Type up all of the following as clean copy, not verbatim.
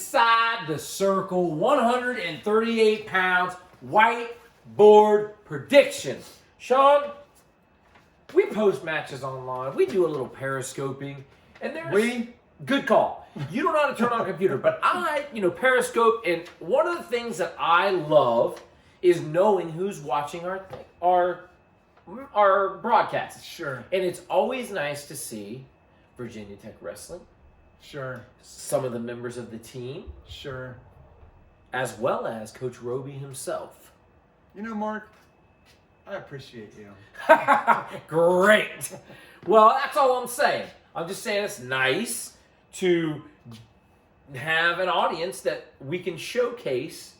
inside the circle, 138 pounds, whiteboard predictions. Sean, we post matches online. We do a little periscoping, and there's good call. You don't know how to turn on a computer, but I, periscope, and one of the things that I love is knowing who's watching our broadcasts. Sure. And it's always nice to see Virginia Tech Wrestling. Sure. Some of the members of the team. Sure. As well as Coach Roby himself. Mark, I appreciate you. Great. Well, that's all I'm saying. I'm just saying it's nice to have an audience that we can showcase,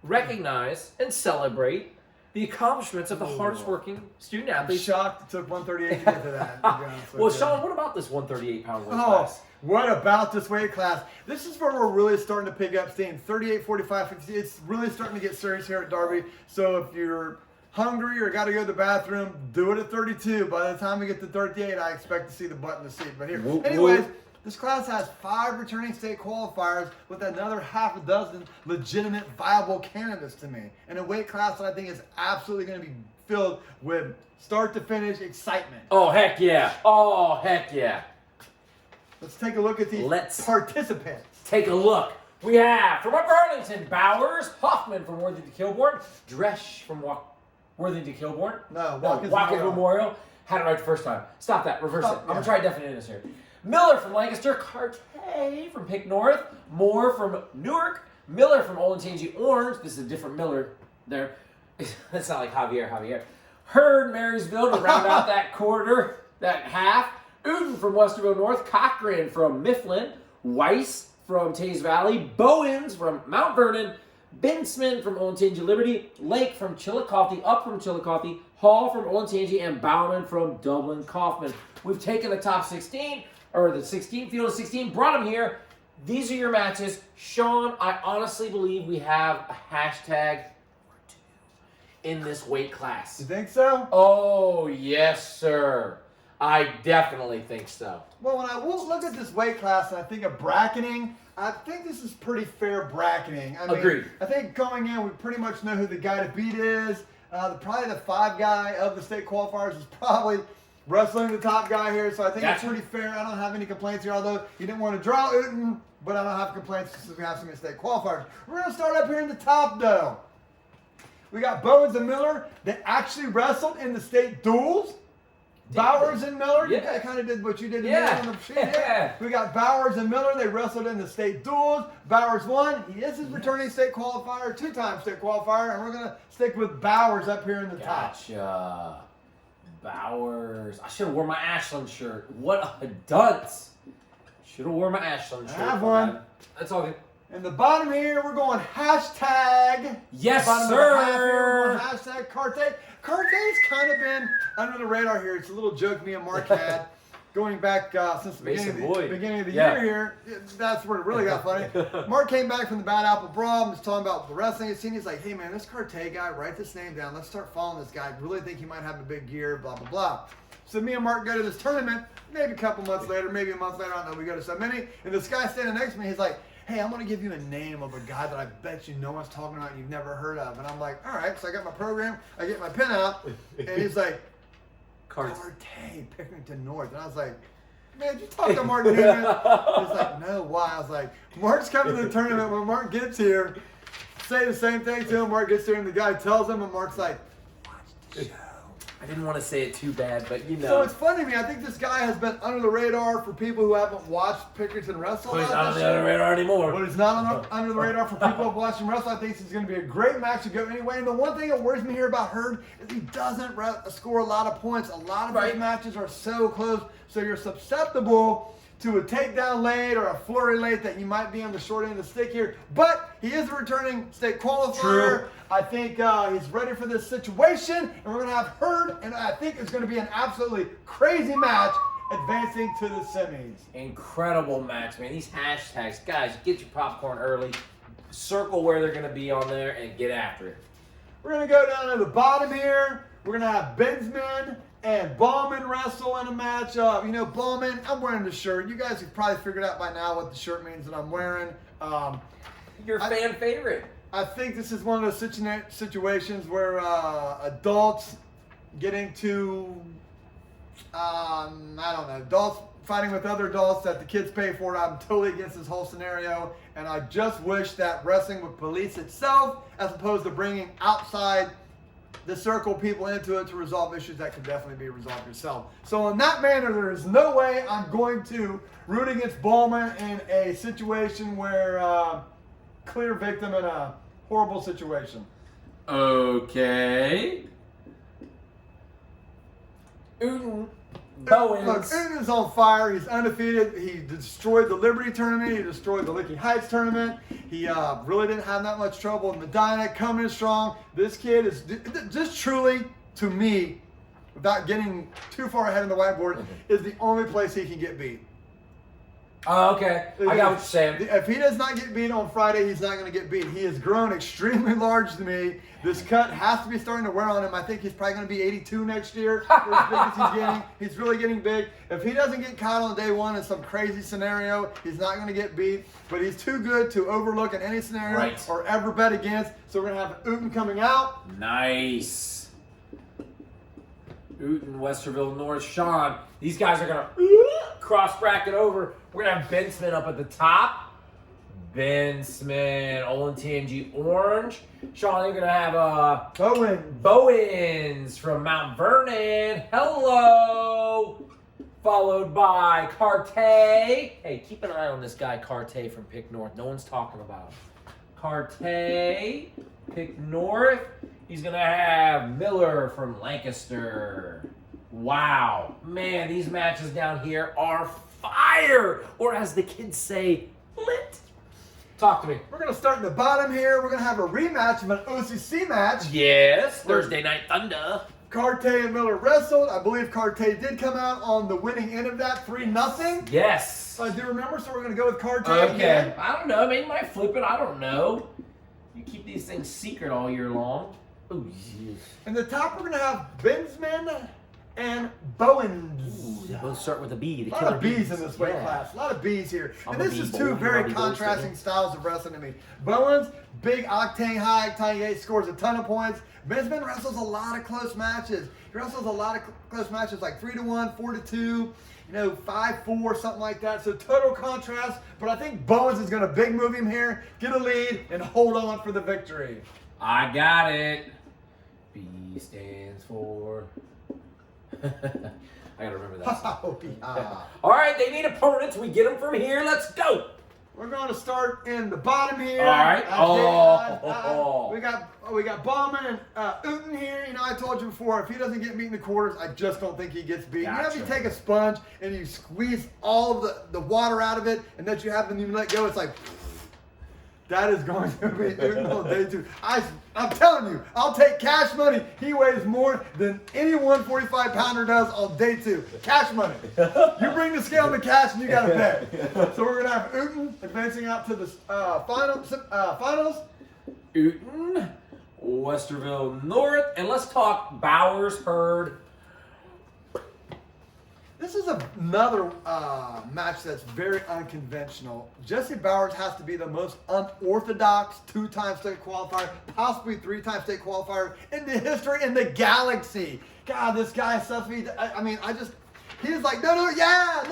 recognize, and celebrate the accomplishments of the hardest working student I'm athletes. shocked it took 138 to get to that. To be honest with Well, you. Sean, what about this 138-pound weight class? What about this weight class? This is where we're really starting to pick up steam. 38, 45, 50. It's really starting to get serious here at Darby. So if you're hungry or got to go to the bathroom, do it at 32. By the time we get to 38, I expect to see the butt in the seat. But here, anyways, this class has 5 returning state qualifiers with another half a dozen legitimate, viable candidates to me. And a weight class that I think is absolutely going to be filled with start to finish excitement. Oh, heck yeah. Oh, heck yeah. Let's take a look at these participants. Take a look. We have, from Upper Arlington, Bowers, Hoffman from Worthington Kilbourne, Dresch from Worthington Kilbourne. Watkins Memorial. Had it right the first time. Stop that. Reverse it. I'm going to try definite this here. Miller from Lancaster, Carte from Pick North, Moore from Newark, Miller from Olentangy Orange. This is a different Miller there. That's not like Javier. Hurd, Marysville to round out that quarter, that half. Uden from Westerville North, Cochran from Mifflin, Weiss from Taze Valley, Bowens from Mount Vernon, Bensman from Olentangy Liberty, Lake from Chillicothe, Up from Chillicothe, Hall from Olentangy, and Bauman from Dublin Kaufman. We've taken the top 16, or the 16, field of 16, brought them here. These are your matches. Sean, I honestly believe we have a hashtag or 2 in this weight class. You think so? Oh, yes, sir. I definitely think so. Well, when I look at this weight class and I think of bracketing, I think this is pretty fair bracketing. Agreed. I think going in, we pretty much know who the guy to beat is. Probably the 5 guy of the state qualifiers is probably wrestling the top guy here, so I think it's pretty fair. I don't have any complaints here, although you didn't want to draw Uten, but I don't have complaints since we have some state qualifiers. We're going to start up here in the top, though. We got Bowens and Miller that actually wrestled in the state duels. Bowers and Miller, you kind of did what you did to me on the sheet here. We got Bowers and Miller. They wrestled in the state duels. Bowers won. He is his returning state qualifier, 2-time state qualifier, and we're going to stick with Bowers up here in the top. Gotcha. Bowers. I should have worn my Ashland shirt. What a dunce. Should have worn my Ashland shirt. I have one. That's all good. In the bottom here, we're going hashtag. Yes, bottom sir. Of the half here, we're going hashtag Carte. Carte's kind of been under the radar here. It's a little joke me and Mark had going back since the beginning of the year here. That's where it really got funny. Mark came back from the Bad Apple Brawl and was talking about the wrestling scene. He's like, hey man, this Carte guy, write this name down. Let's start following this guy. I really think he might have a big year, blah, blah, blah. So me and Mark go to this tournament, maybe a couple months later, maybe a month later, I don't know, we go to so many, and this guy standing next to me, he's like, hey, I'm going to give you a name of a guy that I bet you no one's talking about and you've never heard of. And I'm like, all right. So I got my program. I get my pen out. And he's like, Carte, Pickerington North. And I was like, man, did you talk to Mark Newman? He's like, no, why? I was like, Mark's coming to the tournament. When Mark gets here, say the same thing to him. Mark gets there and the guy tells him. And Mark's like, watch the show. I didn't want to say it too bad, but you know. So it's funny to me. I think this guy has been under the radar for people who haven't watched Pickerington wrestle. But he's not under the radar anymore. But he's not under the radar for people who have watched him wrestle. I think this is going to be a great match to go anyway. And the one thing that worries me here about Hurd is he doesn't score a lot of points. A lot of his matches are so close, so you're susceptible to a takedown late or a flurry late that you might be on the short end of the stick here. But he is a returning state qualifier. True. I think he's ready for this situation, and we're going to have Hurd, and I think it's going to be an absolutely crazy match advancing to the semis. Incredible match, man. These hashtags, guys, get your popcorn early, circle where they're going to be on there, and get after it. We're going to go down to the bottom here. We're going to have Bensman and Bowman wrestle in a matchup. You know, Bowman, I'm wearing the shirt. You guys have probably figured out by now what the shirt means that I'm wearing. Your fan favorite. I think this is one of those situations where adults get into, I don't know, adults fighting with other adults that the kids pay for. I'm totally against this whole scenario, and I just wish that wrestling would police itself as opposed to bringing outside the circle people into it to resolve issues that could definitely be resolved yourself. So in that manner, there is no way I'm going to root against Bowman in a situation where clear victim in a horrible situation. Okay. Bowens. Look, Uten is on fire. He's undefeated. He destroyed the Liberty tournament. He destroyed the Licking Heights tournament. He really didn't have that much trouble in Medina. Coming in strong. This kid is just truly, to me, without getting too far ahead of the whiteboard, is the only place he can get beat. Oh, okay. I got what you're saying. If he does not get beat on Friday, he's not going to get beat. He has grown extremely large to me. This cut has to be starting to wear on him. I think he's probably going to be 82 next year. For as big as he's getting. He's really getting big. If he doesn't get caught on day one in some crazy scenario, he's not going to get beat. But he's too good to overlook in any scenario or ever bet against. So we're going to have Uten coming out. Nice. Uten, Westerville North, Sean. These guys are going to cross bracket over. We're going to have Ben Smith up at the top. Ben Smith, Olin TNG Orange. Sean, you're going to have Bowens from Mount Vernon. Hello. Followed by Carte. Hey, keep an eye on this guy, Carte from Pick North. No one's talking about him. Carte, Pick North. He's going to have Miller from Lancaster. Wow. Man, these matches down here are fire. Or as the kids say, lit. Talk to me. We're going to start in the bottom here. We're going to have a rematch of an OCC match. Yes, Thursday Night Thunder. Carte and Miller wrestled. I believe Carte did come out on the winning end of that, 3-0. Yes. I do remember, so we're going to go with Carte Okay. again. I don't know. Maybe might flip it. I don't know. You keep these things secret all year long. Oh, jeez. In the top, we're going to have Bensman and Bowens. Ooh, they both start with a B. A lot of B's in this weight class. A lot of B's here. And this is two very contrasting styles of wrestling to me. Bowens, big octane, high octane 8, scores a ton of points. Bensman wrestles a lot of close matches. He wrestles a lot of close matches, like 3-1, 4-2, 5-4, something like that. So total contrast. But I think Bowens is going to big move him here, get a lead, and hold on for the victory. I got it. B stands for... I gotta remember that. Oh, yeah. All right, they need opponents. We get them from here. Let's go. We're going to start in the bottom here. All right. We got Bowman and Uten here. I told you before, if he doesn't get beat in the quarters, I just don't think he gets beat. Gotcha. If you take a sponge and you squeeze all of the water out of it, and that you have and you let go, it's like... That is going to be Uten on day 2. I'm telling you, I'll take cash money. He weighs more than any 145-pounder does on day 2. Cash money. You bring the scale and the cash, and you got to bet. So we're going to have Uten advancing out to the finals. Uten, Westerville North, and let's talk Bowers Hurd. This is another match that's very unconventional. Jesse Bowers has to be the most unorthodox 2-time state qualifier, possibly 3-time state qualifier in the history in the galaxy. God, this guy is stuff. He's like, no, yeah.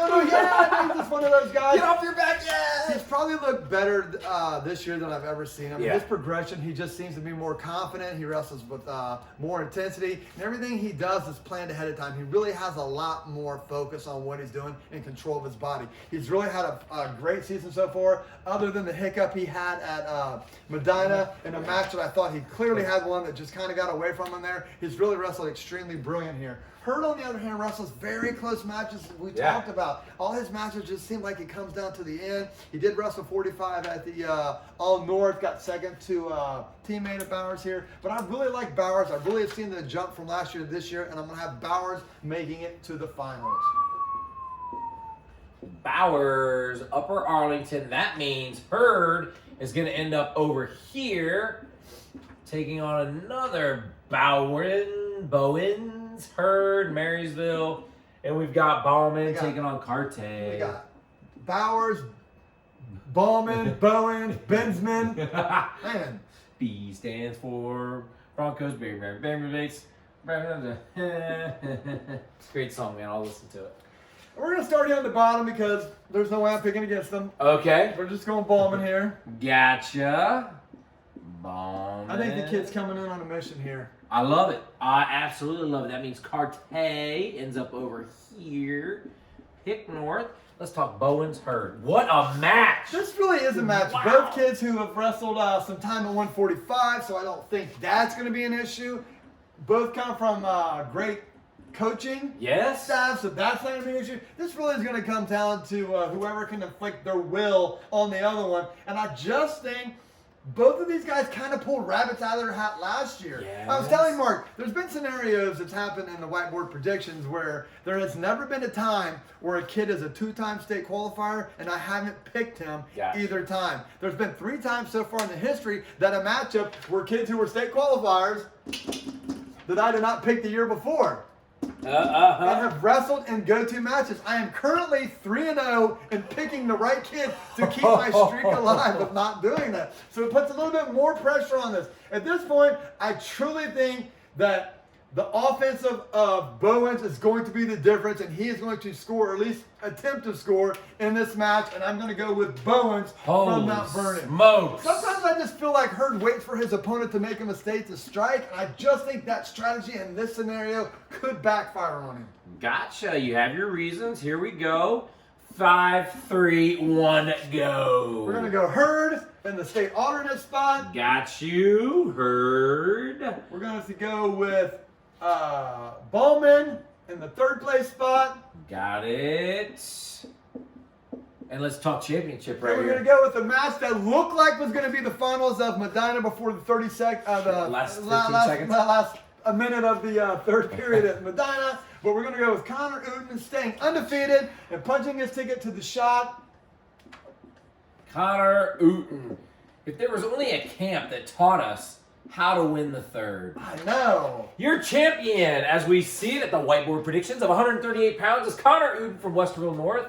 He's just one of those guys. Get off your back, yeah. He's probably looked better this year than I've ever seen him. Yeah. His progression, he just seems to be more confident. He wrestles with more intensity. And everything he does is planned ahead of time. He really has a lot more focus on what he's doing and control of his body. He's really had a great season so far, other than the hiccup he had at Medina in a match that I thought he clearly had one that just kind of got away from him there. He's really wrestled extremely brilliant here. Hurd, on the other hand, wrestles very close matches we talked about. All his matches just seem like it comes down to the end. He did wrestle 45 at the All North, got second to teammate of Bowers here. But I really like Bowers. I really have seen the jump from last year to this year, and I'm going to have Bowers making it to the finals. Bowers, Upper Arlington. That means Hurd is going to end up over here, taking on another Bowens. Bowens, Hurd, Marysville, and we've got Bauman taking on Carte. We got Bowers, Bauman, Bowens, Bensman. Man. B stands for Broncos, Baby Bates. Great song, man. I'll listen to it. We're going to start here on the bottom because there's no way I'm picking against them. Okay. We're just going Bauman here. Gotcha. Bauman. I think the kid's coming in on a mission here. I love it. I absolutely love it. That means Carte ends up over here. Pick north. Let's talk Bowens Hurd. What a match! This really is a match. Wow. Both kids who have wrestled some time at 145, so I don't think that's going to be an issue. Both come from great coaching staff, so that's not going to be an issue. This really is going to come down to whoever can inflict their will on the other one. And I just think both of these guys kind of pulled rabbits out of their hat last year. Yes. I was telling Mark, there's been scenarios that's happened in the whiteboard predictions where there has never been a time where a kid is a 2-time state qualifier and I haven't picked him either time. There's been 3 times so far in the history that a matchup were kids who were state qualifiers that I did not pick the year before. And have wrestled in go-to matches. I am currently 3-0 in picking the right kid to keep my streak alive of not doing that. So it puts a little bit more pressure on this. At this point, I truly think that the offense of Bowens is going to be the difference, and he is going to score, or at least attempt to score in this match, and I'm going to go with Bowens from Mount Vernon. Smokes. Sometimes I just feel like Hurd waits for his opponent to make a mistake to strike, and I just think that strategy in this scenario could backfire on him. Gotcha. You have your reasons. Here we go. 5, 3, 1, go. We're going to go Hurd in the state alternate spot. Got you, Hurd. We're going to go with Bowman in the 3rd place spot. Got it. And let's talk championship right here. We're going to go with the match that looked like was going to be the finals of Medina before the 30 last 15 seconds. Last a minute of the 3rd period at Medina. But we're going to go with Connor Uten staying undefeated and punching his ticket to the shot. Connor Uten. If there was only a camp that taught us how to win the 3rd. I know. Your champion, as we see it at the whiteboard predictions of 138 pounds, is Connor Uten from Westerville North.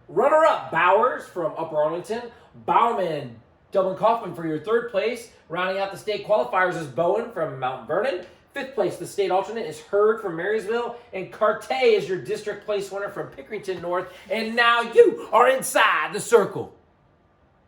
Runner-up, Bowers from Upper Arlington. Bauman, Dublin Kaufman for your 3rd place. Rounding out the state qualifiers is Bowen from Mount Vernon. 5th place, the state alternate, is Hurd from Marysville. And Carte is your district place winner from Pickerington North. And now you are inside the circle.